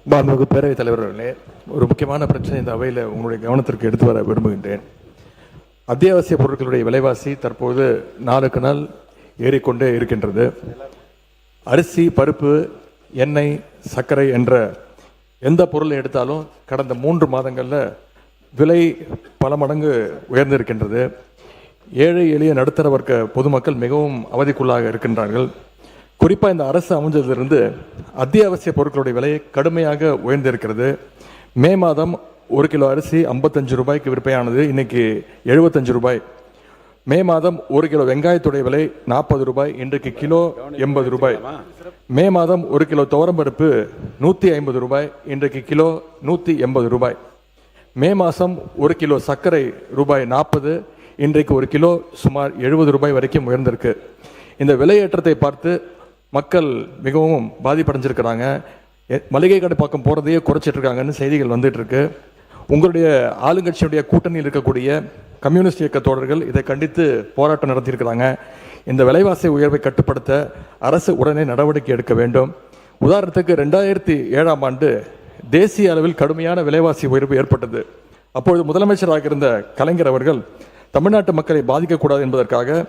மாண்புமிகு பேரவைத் தலைவர்களே, ஒரு முக்கியமான பிரச்சனை இந்த அவையில் உங்களுடைய கவனத்திற்கு எடுத்து வர விரும்புகின்றேன். அத்தியாவசிய பொருட்களுடைய விலைவாசி தற்போது நாளுக்கு நாள் ஏறிக்கொண்டே இருக்கின்றது. அரிசி, பருப்பு, எண்ணெய், சர்க்கரை என்ற எந்த பொருளை எடுத்தாலும் கடந்த 3 மாதங்களில் விலை பல மடங்கு உயர்ந்திருக்கின்றது. ஏழை எளிய நடுத்தர வர்க்க பொதுமக்கள் மிகவும் அவதிக்குள்ளாக இருக்கின்றார்கள். குறிப்பாக இந்த அரசு அமைஞ்சதிலிருந்து அத்தியாவசிய பொருட்களுடைய விலை கடுமையாக உயர்ந்திருக்கிறது. மே மாதம் 1 கிலோ அரிசி 55 ரூபாய்க்கு விற்பனையானது, இன்னைக்கு 75 ரூபாய். மே மாதம் 1 கிலோ வெங்காயத்துடைய விலை 40 ரூபாய், இன்றைக்கு கிலோ 80 ரூபாய். மே மாதம் 1 கிலோ துவரம்பருப்பு 150 ரூபாய், இன்றைக்கு கிலோ 180 ரூபாய். மே மாதம் 1 கிலோ சர்க்கரை ரூபாய் 40, இன்றைக்கு 1 கிலோ சுமார் 70 ரூபாய் வரைக்கும் உயர்ந்திருக்கு. இந்த விலையேற்றத்தை பார்த்து மக்கள் மிகவும் பாதிப்படைஞ்சிருக்கிறாங்க. மளிகை கடை பக்கம் போகிறதையே குறைச்சிட்டு இருக்காங்கன்னு செய்திகள் வந்துட்டு இருக்கு. உங்களுடைய ஆளுங்கட்சியுடைய கூட்டணியில் இருக்கக்கூடிய கம்யூனிஸ்ட் இயக்க தோழர்கள் இதை கண்டித்து போராட்டம் நடத்தியிருக்கிறாங்க. இந்த விலைவாசி உயர்வை கட்டுப்படுத்த அரசு உடனே நடவடிக்கை எடுக்க வேண்டும். உதாரணத்துக்கு 2007ஆம் ஆண்டு தேசிய அளவில் கடுமையான விலைவாசி உயர்வு ஏற்பட்டது. அப்பொழுது முதலமைச்சராக இருந்த கலைஞர் அவர்கள் தமிழ்நாட்டு மக்களை பாதிக்கக்கூடாது என்பதற்காக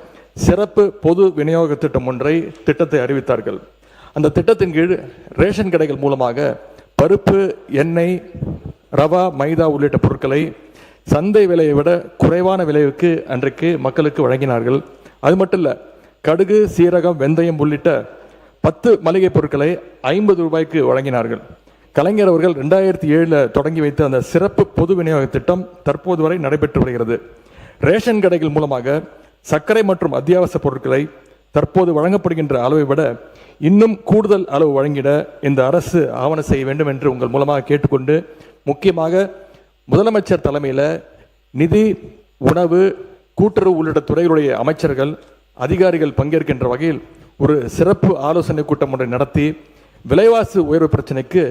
சிறப்பு பொது விநியோக திட்டத்தை அறிவித்தார்கள். அந்த திட்டத்தின் கீழ் ரேஷன் கடைகள் மூலமாக பருப்பு, எண்ணெய், ரவா, மைதா உள்ளிட்ட பொருட்களை சந்தை விலையை விட குறைவான விலைக்கு அன்றைக்கு மக்களுக்கு வழங்கினார்கள். அது மட்டும் இல்லை, கடுகு, சீரகம், வெந்தயம் உள்ளிட்ட 10 மளிகை பொருட்களை 50 ரூபாய்க்கு வழங்கினார்கள். கலைஞர் அவர்கள் 2007 தொடங்கி வைத்த அந்த சிறப்பு பொது விநியோக திட்டம் தற்போது வரை நடைபெற்று வருகிறது. ரேஷன் கடைகள் மூலமாக சர்க்கரை மற்றும் அத்தியாவசிய பொருட்களை தற்போது வழங்கப்படுகின்ற அளவை விட இன்னும் கூடுதல் அளவு வழங்கிட இந்த அரசு ஆவணம் செய்ய வேண்டும் என்று உங்கள் மூலமாக கேட்டுக்கொண்டு, முக்கியமாக முதலமைச்சர் தலைமையில் நிதி, உணவு, கூட்டுறவு உள்ளிட்ட துறைகளுடைய அமைச்சர்கள், அதிகாரிகள் பங்கேற்கின்ற வகையில் ஒரு சிறப்பு ஆலோசனை கூட்டம் ஒன்றை நடத்தி விலைவாசி உயர்வு பிரச்சனைக்கு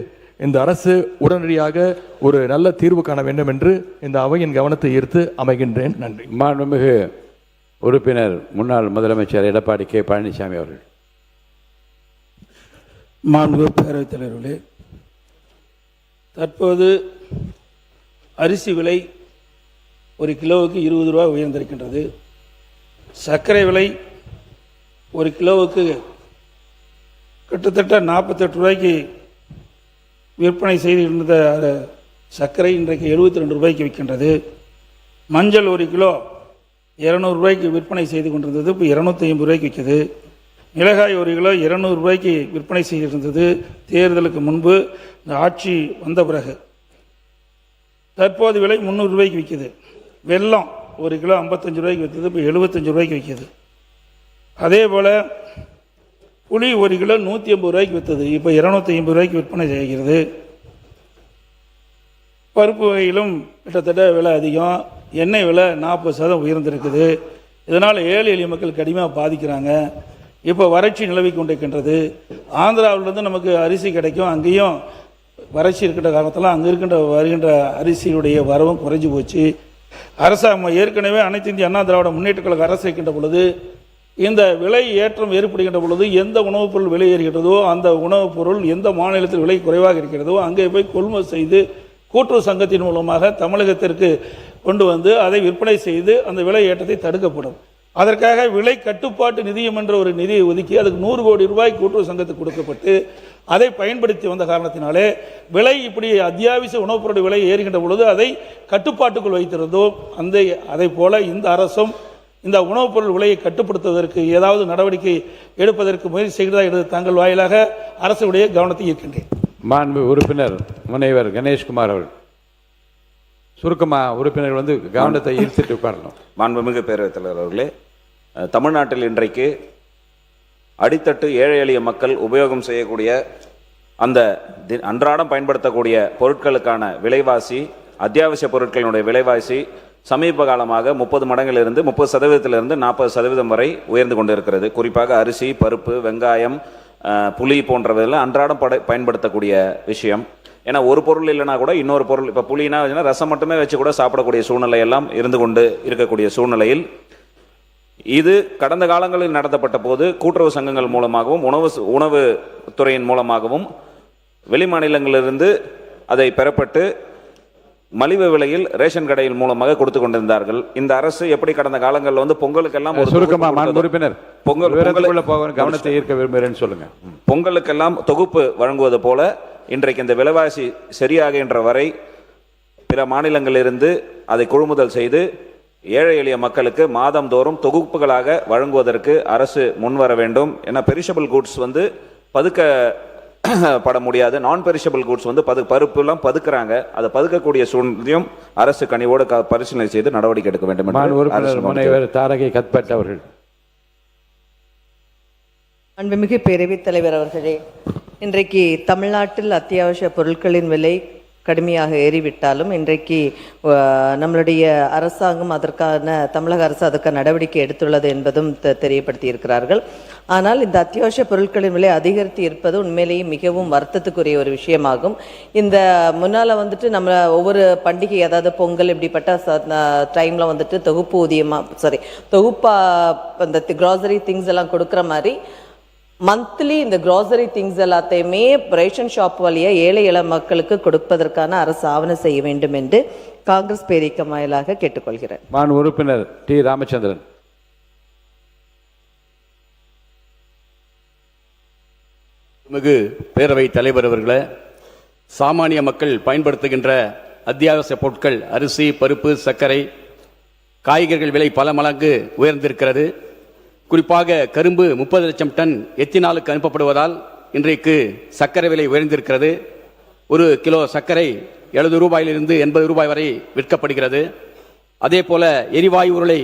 இந்த அரசு உடனடியாக ஒரு நல்ல தீர்வு காண வேண்டும் என்று இந்த அவையின் கவனத்தை ஈர்த்து அமைகின்றேன். நன்றி. மாண்புமிகு உறுப்பினர் முன்னாள் முதலமைச்சர் எடப்பாடி கே பழனிசாமி அவர்கள். மாண்புமிகு பேரவைத் தலைவர்களே, தற்போது அரிசி விலை 1 கிலோவுக்கு 20 ரூபாய் உயர்ந்திருக்கின்றது. சர்க்கரை விலை 1 கிலோவுக்கு கிட்டத்தட்ட 48 ரூபாய்க்கு விற்பனை செய்திருந்த சர்க்கரை இன்றைக்கு 72 ரூபாய்க்கு விற்கின்றது. மஞ்சள் 1 கிலோ 200 ரூபாய்க்கு விற்பனை செய்து கொண்டிருந்தது, இப்போ 250 ரூபாய்க்கு விற்கிது. மிளகாய் 1 கிலோ 200 ரூபாய்க்கு விற்பனை செய்திருந்தது தேர்தலுக்கு முன்பு. இந்த ஆட்சி வந்த பிறகு தற்போது விலை 300 ரூபாய்க்கு விற்கிது. வெல்லம் 1 கிலோ 55 ரூபாய்க்கு விற்றது, இப்போ 75 ரூபாய்க்கு விற்கிது. அதே போல் புளி 1 கிலோ 180 ரூபாய்க்கு விற்றது, இப்போ 250 ரூபாய்க்கு விற்பனை செய்கிறது. பருப்பு வகையிலும் கிட்டத்தட்ட விலை அதிகம். எண்ணெய் விலை 40% உயர்ந்திருக்குது. இதனால் ஏழை எளிய மக்கள் கடுமையாக பாதிக்கிறாங்க. இப்போ வறட்சி நிலவி கொண்டிருக்கின்றது. ஆந்திராவிலிருந்து நமக்கு அரிசி கிடைக்கும், அங்கேயும் வறட்சி இருக்கின்ற காலத்தில் அங்கே வருகின்ற அரிசியுடைய வரவும் குறைஞ்சி போச்சு. அரசாங்கம் ஏற்கனவே அனைத்து இந்திய அண்ணா திராவிட முன்னேற்ற கழக அரசு இருக்கின்ற பொழுது இந்த விலை ஏற்றம் ஏற்படுகின்ற பொழுது எந்த உணவுப் பொருள் விலை ஏறுகிறதோ அந்த உணவுப் பொருள் எந்த மாநிலத்தில் விலை குறைவாக இருக்கிறதோ அங்கே போய் கொள்முதல் செய்து கூட்டுறவு சங்கத்தின் மூலமாக தமிழகத்திற்கு கொண்டு வந்து அதை விற்பனை செய்து அந்த விலை ஏற்றத்தை தடுக்கப்படும். அதற்காக விலை கட்டுப்பாட்டு நிதியம் என்ற ஒரு நிதியை ஒதுக்கி அதுக்கு 100 கோடி ரூபாய் கூட்டுறவு சங்கத்துக்கு கொடுக்கப்பட்டு அதை பயன்படுத்தி வந்த காரணத்தினாலே விலை இப்படி அத்தியாவசிய உணவுப் பொருள் விலை ஏறுகின்ற பொழுது அதை கட்டுப்பாட்டுக்குள் வைத்திருந்தோம். அதை போல இந்த அரசும் இந்த உணவுப் பொருள் விலையை கட்டுப்படுத்துவதற்கு ஏதாவது நடவடிக்கை எடுப்பதற்கு முயற்சி செய்கிறதா என்று தங்கள் வாயிலாக அரசுடைய கவனத்தை ஈர்க்கின்றேன். மாண்பு உறுப்பினர் முனைவர் கணேஷ்குமார் அவர்கள். சுருக்கமாக உறுப்பினர்கள் கவனத்தை ஈர்த்துட்டு உட்காரணும். மாண்புமிகு பேரவைத் தலைவர் அவர்களே, தமிழ்நாட்டில் இன்றைக்கு அடித்தட்டு ஏழை எளிய மக்கள் உபயோகம் செய்யக்கூடிய அந்த அன்றாடம் பயன்படுத்தக்கூடிய பொருட்களுக்கான விலைவாசி, அத்தியாவசிய பொருட்களினுடைய விலைவாசி சமீப காலமாக 30 மடங்கிலிருந்து 30% 40% வரை உயர்ந்து கொண்டிருக்கிறது. குறிப்பாக அரிசி, பருப்பு, வெங்காயம், புளி போன்றவெல்லாம் அன்றாடம் பயன்படுத்தக்கூடிய விஷயம். ஏன்னா ஒரு பொருள் இல்லைனா கூட இன்னொரு பொருள், இப்போ புளினா ரசம் மட்டுமே வச்சு கூட சாப்பிடக்கூடிய சூழ்நிலை எல்லாம் இருந்து கொண்டு இருக்கக்கூடிய சூழ்நிலையில் இது கடந்த காலங்களில் நடத்தப்பட்ட போது கூட்டுறவு சங்கங்கள் மூலமாகவும் உணவு துறையின் மூலமாகவும் வெளி மாநிலங்களிலிருந்து அதை பெறப்பட்டு மலிவு விலையில் ரேஷன் கடையில் மூலமாக கொடுத்து கொண்டிருந்தார்கள். இந்த அரசு எப்படி கடந்த காலங்களில் வந்து பொங்கலுக்கெல்லாம் ஒரு சுருக்கமா தொகுப்பு மாண்பு கொடுத்ததோ, உறுப்பினர் பொங்கலுக்குள்ள கவனத்தை ஈர்க்க விரும்புகிறேன்னு சொல்லுங்க. பொங்கலுக்கெல்லாம் தொகுப்பு வழங்குவது போல இன்றைக்கு இந்த விலைவாசி சரியாகின்ற வரை பிற மாநிலங்களிலிருந்து அதை கொள்முதல் செய்து ஏழை எளிய மக்களுக்கு மாதந்தோறும் தொகுப்புகளாக வழங்குவதற்கு அரசு முன்வர வேண்டும். ஏன்னா பெரிஷபிள் கூட்ஸ் வந்து பட முடியாது. நான் பெரிஷபிள் கூட்ஸ் வந்து பருப்புலாம் பதுக்குறாங்க. அதை பதுக்கக்கூடிய சூழ்நிலையும் அரசு கனிவோடு பரிசீலனை செய்து நடவடிக்கை எடுக்க வேண்டும் உறுப்பினர் முனைவர் தாரகை கத்பட் அவர்கள். அன்புமிகு பேரவைத் தலைவர் அவர்களே, இன்றைக்கு தமிழ்நாட்டில் அத்தியாவசிய பொருட்களின் விலை கடுமையாக ஏறிவிட்டாலும் இன்றைக்கு நம்மளுடைய அரசாங்கம் தமிழக அரசு அதற்கான நடவடிக்கை எடுத்துள்ளது என்பதும் தெரியப்படுத்தி இருக்கிறார்கள். ஆனால் இந்த அத்தியாவசிய பொருட்களின் விலை அதிகரித்து இருப்பது உண்மையிலேயே மிகவும் வருத்தத்துக்குரிய ஒரு விஷயமாகும். இந்த முன்னால் வந்துட்டு நம்ம ஒவ்வொரு பண்டிகை, அதாவது பொங்கல் இப்படிப்பட்ட டைமில் வந்துட்டு தொகுப்பா இந்த கிராசரி திங்ஸ் எல்லாம் கொடுக்குற மாதிரி மந்த்லி இந்த கிராசரி திங்ஸ் எல்லாத்தையுமே ரேஷன் ஷாப் வழியாக ஏழை எளிய மக்களுக்கு கொடுப்பதற்கான அரசு ஆவணம் செய்ய வேண்டும் என்று காங்கிரஸ் பேரியக்கம் வாயிலாக கேட்டுக்கொள்கிறேன். மாண்பு உறுப்பினர் டி ராமச்சந்திரன். மிகு பேரவைத் தலைவர் அவர்களே, சாமானிய மக்கள் பயன்படுத்துகின்ற அத்தியாவசிய பொருட்கள் அரிசி, பருப்பு, சர்க்கரை, காய்கறிகள் விலை பல மடங்கு உயர்ந்திருக்கிறது. குறிப்பாக கரும்பு 30 லட்சம் டன் எத்தினாலுக்கு அனுப்பப்படுவதால் இன்றைக்கு சர்க்கரை விலை உயர்ந்திருக்கிறது. ஒரு கிலோ சர்க்கரை 70 ரூபாயிலிருந்து 80 ரூபாய் வரை விற்கப்படுகிறது. அதே போல எரிவாயு உருளை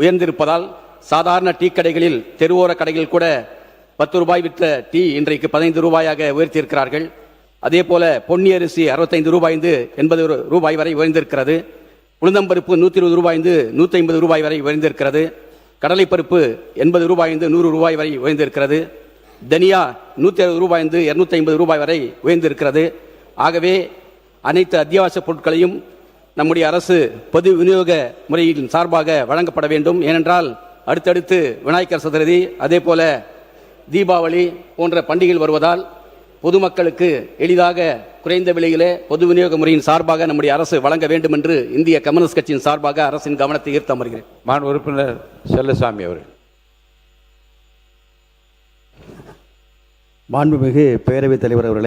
உயர்ந்திருப்பதால் சாதாரண டீ கடைகளில், தெருவோர கடைகளில் கூட 10 ரூபாய் விற்ற டீ இன்றைக்கு 15 ரூபாயாக உயர்த்தியிருக்கிறார்கள். அதே போல பொன்னி அரிசி 65 ரூபாய்ந்து 80 ரூபாய் வரை உயர்ந்திருக்கிறது. உளுந்தம்பருப்பு 120 ரூபாய்ந்து 150 ரூபாய் வரை உயர்ந்திருக்கிறது. கடலைப்பருப்பு 80 ரூபாய்ந்து 100 ரூபாய் வரை உயர்ந்திருக்கிறது. தனியா 160 ரூபாய்ந்து 250 ரூபாய் வரை உயர்ந்திருக்கிறது. ஆகவே அனைத்து அத்தியாவசிய பொருட்களையும் நம்முடைய அரசு பொது விநியோக முறையின் சார்பாக வழங்கப்பட வேண்டும். ஏனென்றால் அடுத்தடுத்து விநாயகர் சதுர்த்தி, அதே போல தீபாவளி போன்ற பண்டிகைகள் வருவதால் பொதுமக்களுக்கு எளிதாக குறைந்த விலையிலே பொது விநியோக முறையின் சார்பாக நம்முடைய அரசு வழங்க வேண்டும் என்று இந்திய கம்யூனிஸ்ட் கட்சியின் சார்பாக அரசின் கவனத்தை ஈர்த்து அமர்கிறேன். மாண்பு உறுப்பினர் செல்லசாமி அவர்கள். மாண்புமிகு பேரவைத் தலைவர் அவர்களே,